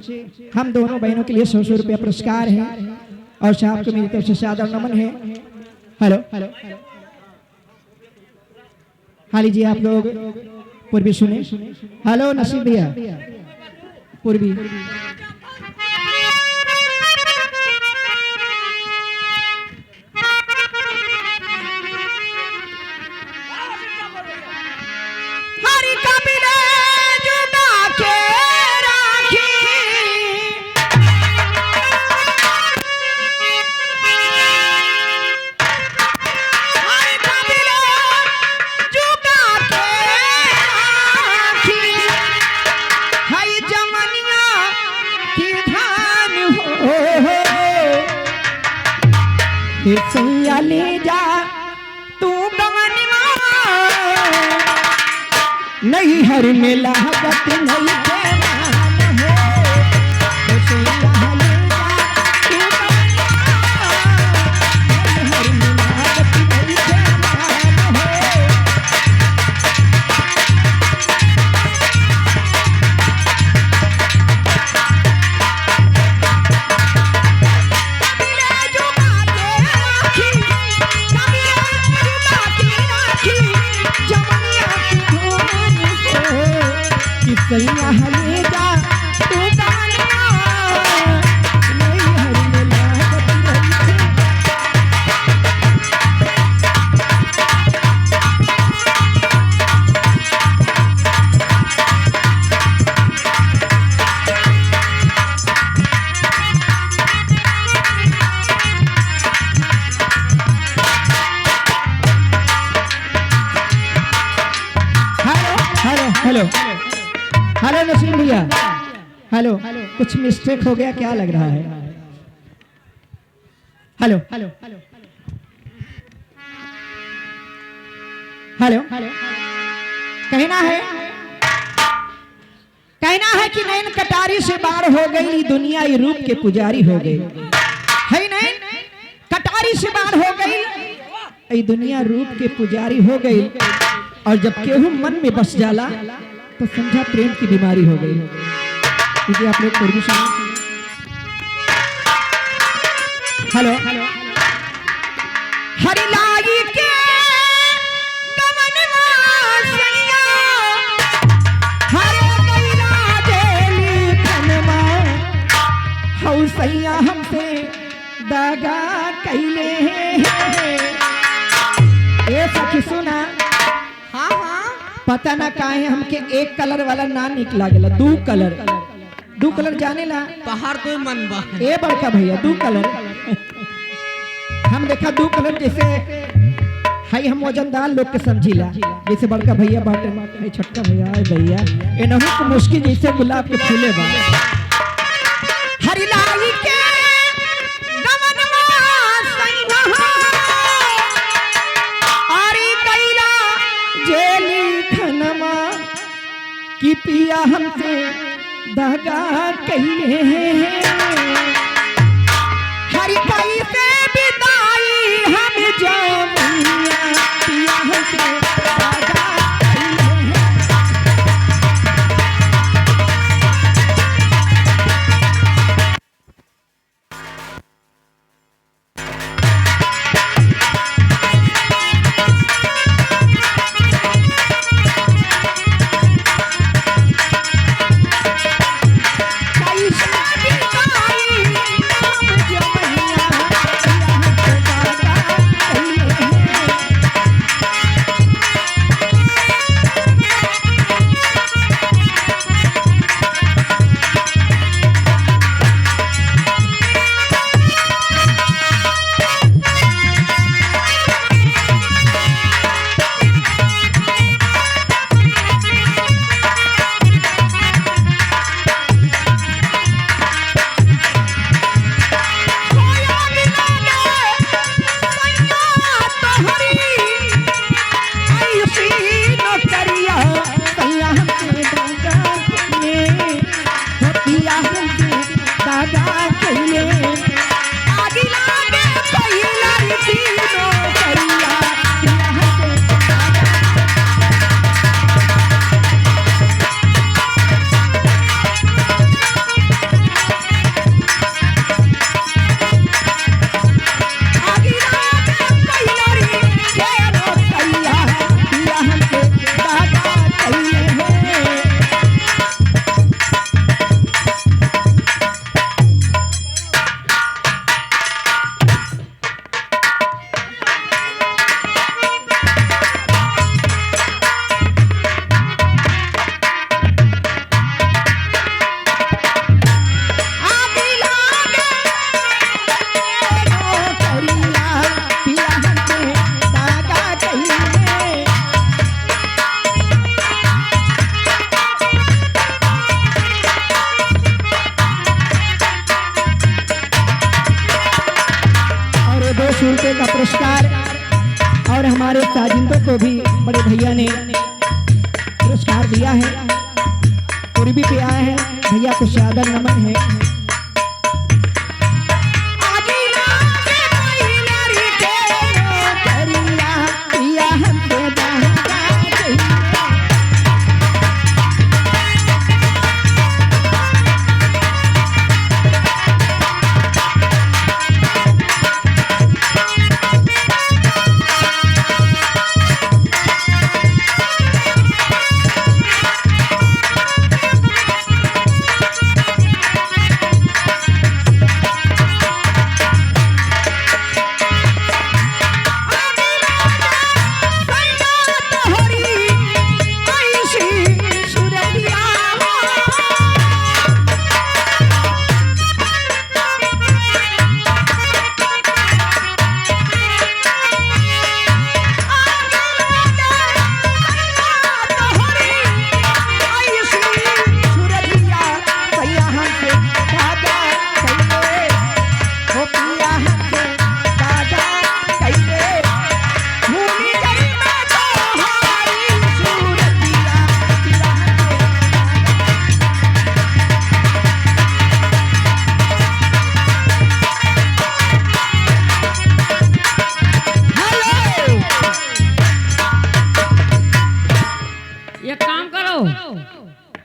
से हम दोनों बहनों के लिए 100 रुपया पुरस्कार है और साहब को मेरी तरफ से सादर नमन है। हेलो हाँ लीजिए आप लोग पूर्वी सुने। हेलो नसीब भैया पूर्वी। सैया ले जा तू गवनवा नहीं हर में लागत नहीं जवान हो। सैया ले जा तू गवनवा नहीं हर में लागत नहीं जवान हो। सैया ले जा तू गवनवा नहीं हर में लागत नहीं। हेलो हेलो नसीम भैया हेलो कुछ मिस्टेक हो गया क्या लग रहा है। हेलो हेलो कहना है कि नैन कटारी से बाढ़ हो गई दुनिया ये रूप के पुजारी हो गई है। नैन कटारी से बाढ़ हो गई ये दुनिया रूप के पुजारी हो गई और जब केहू मन में बस जाला तो समझा प्रेम की बीमारी हो गई। क्योंकि आप लोग पूर्वी सुनो। हेलो हरिलाई के गवनवा सैया हरे गैला जेली खनवा हौ सैया हमसे दागा कैले ए सखी सुना। हाँ पता ना काहे हमके एक कलर वाला ना निकला गया। दू कलर जाने ला तहार कोई मन बा ए बड़का भैया दू कलर हम देखा दू कलर जैसे हाई हम वजनदार लोग के समझीला जैसे बड़का भैया बाटे छोटका भैया भैया एनहु को मुश्किल जैसे गुलाब के फूले बा। हरिलाई के गवनवा सैया आरी कैला जेली खनमा की पिया हमसे दागा कैले हरि कई से बिदाई हम जामिया पिया हमसे दागा उल्टे का पुरस्कार और हमारे साजिंदों को भी बड़े भैया ने पुरस्कार दिया है। पूर्वी पे आए हैं भैया को सादर नमन है।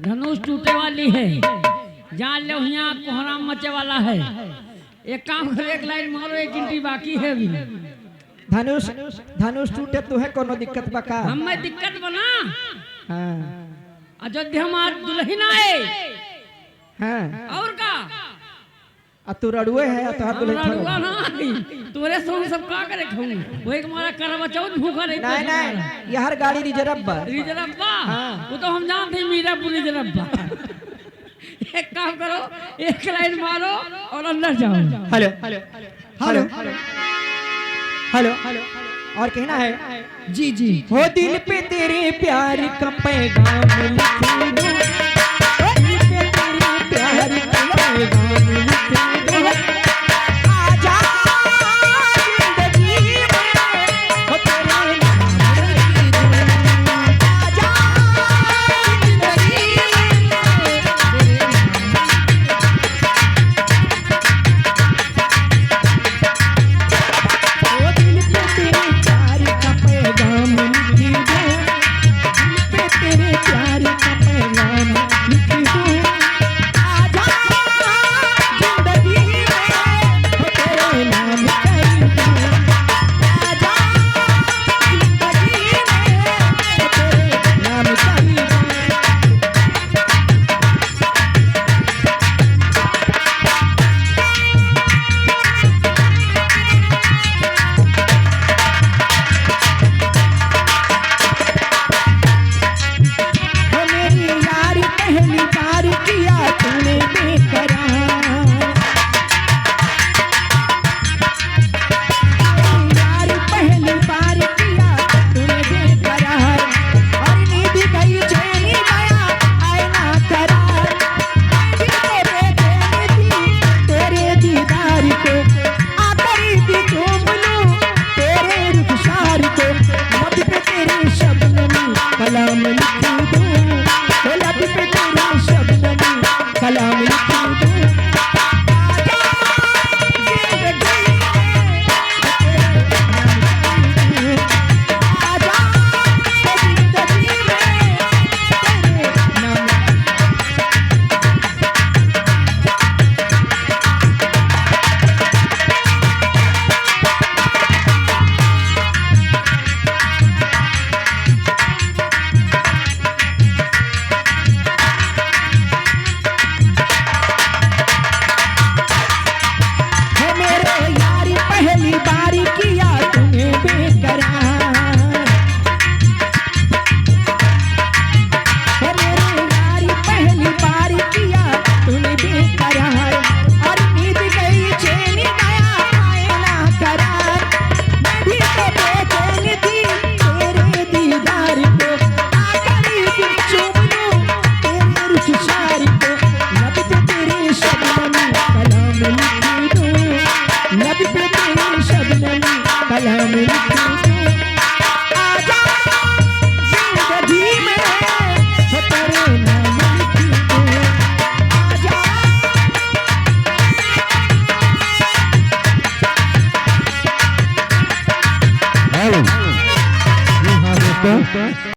धनुष टूटे वाली है, जान लो यहाँ कोहराम मचे वाला है। एक काम कर, एक लाइन मारो, एक गिनती बाकी है अभी। धनुष धनुष टूटे तो है कोनो दिक्कत बका? हमें दिक्कत बना। हाँ। अयोध्या में दुल्हन आए। हाँ। और का? तू रड़ुए है तो हाथ दुल्हन रड़ुआ ना तोरे सोन सब का करे खाऊं? वही हमारा करवा चौथ भूखा नहीं। नहीं नहीं, यार गाड़ी रिजर्व बा। रिजर्व बा? वो तो हम जानते हैं मीरापुर रिजर्व बा। एक काम करो, एक लाइन मारो और अंदर जाओ। Hello hello hello hello hello और कहना है जी जी। हो दिल पे तेरे प्यार का पैगाम लिख दूं, दिल पे तेरे प्यार का पैगाम लिख दूं, आजा जिंदगी में हो तेरे नाम लिख दूं, आजा जिंदगी में तेरे ओ दिल पे तेरे प्यार का पैगाम लिख दूं, दिल पे तेरे प्यार का पैगाम जी हाँ दोस्तों